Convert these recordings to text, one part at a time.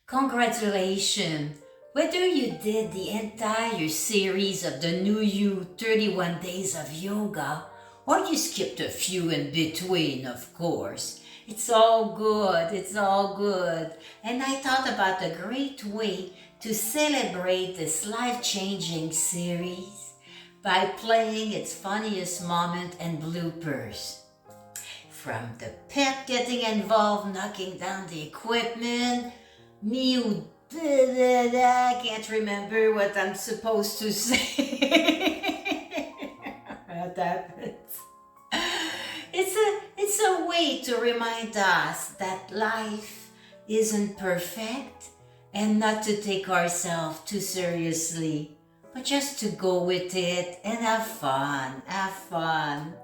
Congratulations! Whether you did the entire series of the New You 31 Days of Yoga, or you skipped a few in between, of course, it's all good, it's all good. And I thought about a great way to celebrate this life-changing series by playing its funniest moment and bloopers. From the pet getting involved, knocking down the equipment, me who I can't remember what I'm supposed to say. What happens? It's a way to remind us that life isn't perfect and not to take ourselves too seriously, but just to go with it and have fun, have fun.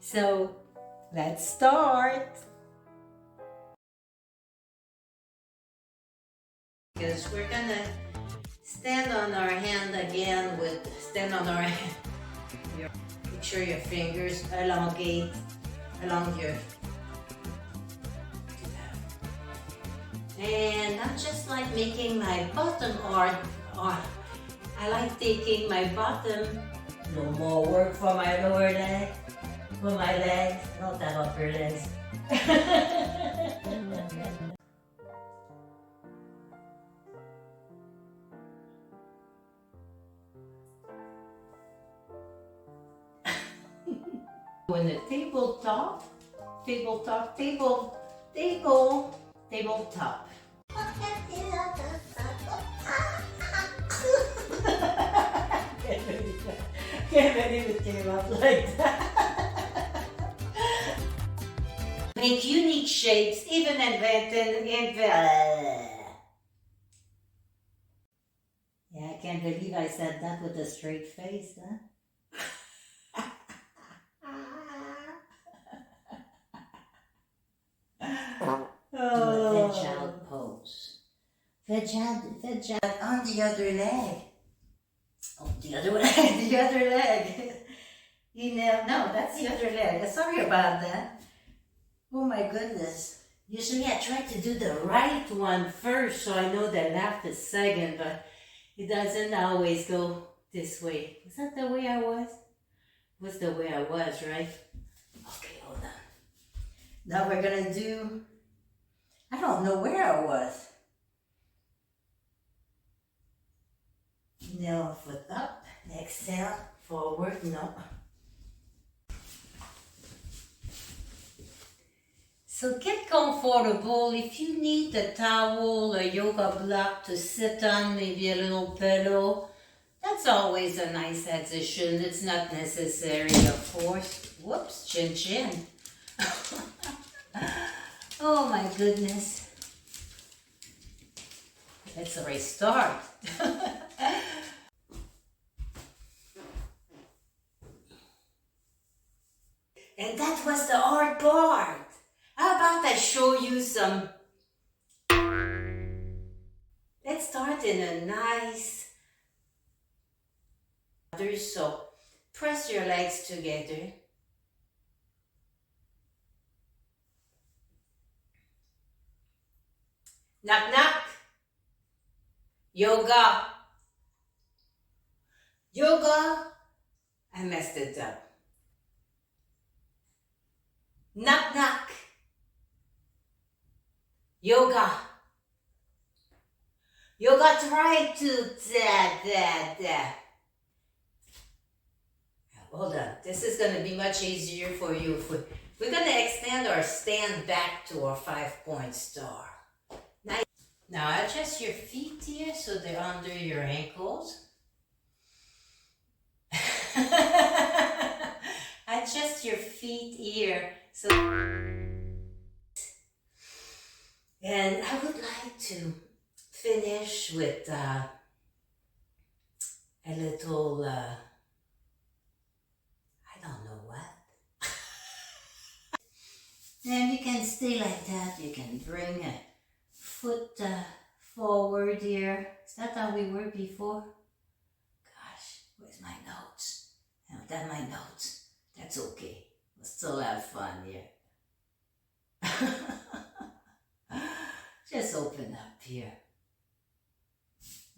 So let's start. Because we're gonna stand on our hand again stand on our hand. Make sure your fingers elongate along your, and I'm just like making my bottom hard. I like taking my bottom, no more work for my lower leg, for my legs, not that upper legs. When the tabletop. Can't believe it came up like that. Make unique shapes, even invented. Yeah, I can't believe I said that with a straight face, huh? Oh. Veg out pose. Veg out on the other leg. Oh, the other leg, the other leg. No, that's the other leg. Sorry about that. Oh my goodness. Usually I try to do the right one first so I know the left is second, but it doesn't always go this way. Is that the way I was? It was the way I was, right? Okay, hold on. Now we're gonna do, I don't know where I was. Inhale, foot up, exhale, forward, no. So get comfortable. If you need a towel, a yoga block to sit on, maybe a little pillow, that's always a nice addition. It's not necessary, of course. Whoops, chin chin. Oh my goodness. Let's restart. And that was the hard part. How about I show you some? Let's start in a nice. So press your legs together. Knock knock. Yoga. Yoga. I messed it up. Knock knock. Yoga. Yoga, try to da. Hold on. This is going to be much easier for you. We're going to extend our stand back to our 5-point star. Now adjust your feet here so they're under your ankles. Adjust your feet here. So, and I would like to finish with a little, I don't know what. And you can stay like that. You can bring a foot forward here. Is that how we were before? Gosh, where's my notes? I don't have my notes. That's okay. We'll still have fun here. Just open up here.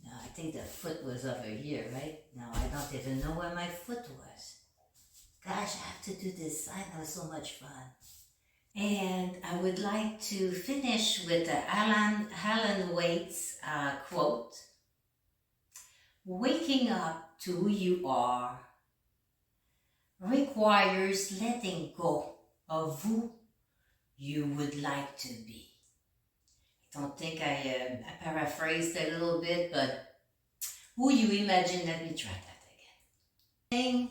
Now, I think the foot was over here, right? Now, I don't even know where my foot was. Gosh, I have to do this. I know, so much fun. And I would like to finish with the Alan Waite's quote. Waking up to who you are requires letting go of who you would like to be. I don't think I paraphrased a little bit, but who you imagine, let me try that again.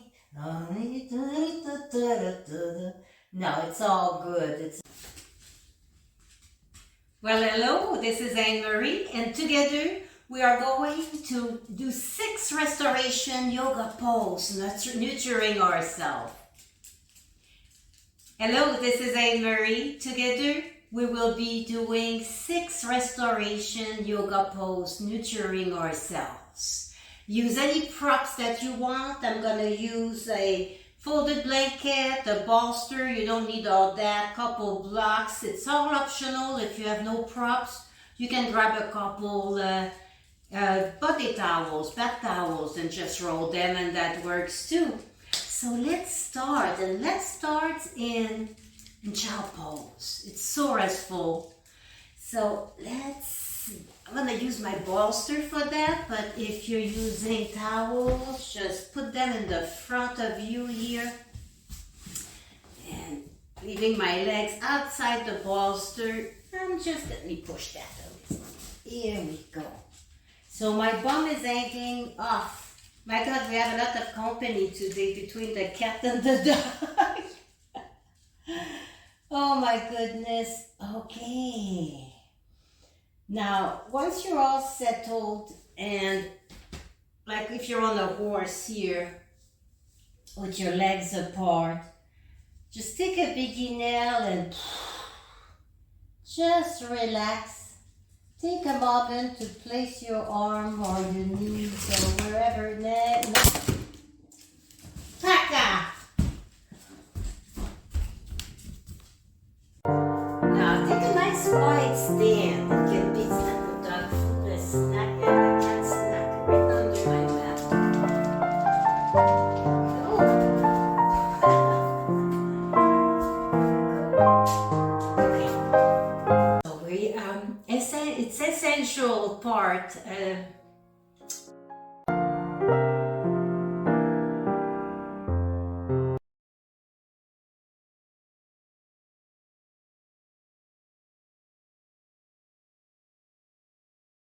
No, it's all good. Well, hello, this is Anne-Marie, and together we are going to do 6 restoration yoga poses, nurturing ourselves. Hello, this is Anne-Marie. Together we will be doing 6 restoration yoga poses, nurturing ourselves. Use any props that you want. I'm going to use a folded blanket, a bolster. You don't need all that. Couple blocks. It's all optional. If you have no props, you can grab a couple body towels, bath towels, and just roll them, and that works too. So let's start, and let's start in child pose. It's so restful. So I'm gonna use my bolster for that, but if you're using towels, just put them in the front of you here, and leaving my legs outside the bolster. And just let me push that a little. Here we go. So my bum is hanging off. My God, we have a lot of company today between the cat and the dog. Oh my goodness. Okay. Now, once you're all settled, and like if you're on a horse here with your legs apart, just take a big inhale and just relax. Take a moment to place your arm or your knees or wherever. Taka! Now take a nice quiet stand. It can be snack with dog food, a snack, and a cat snack right under my mat. Okay. So it's essential part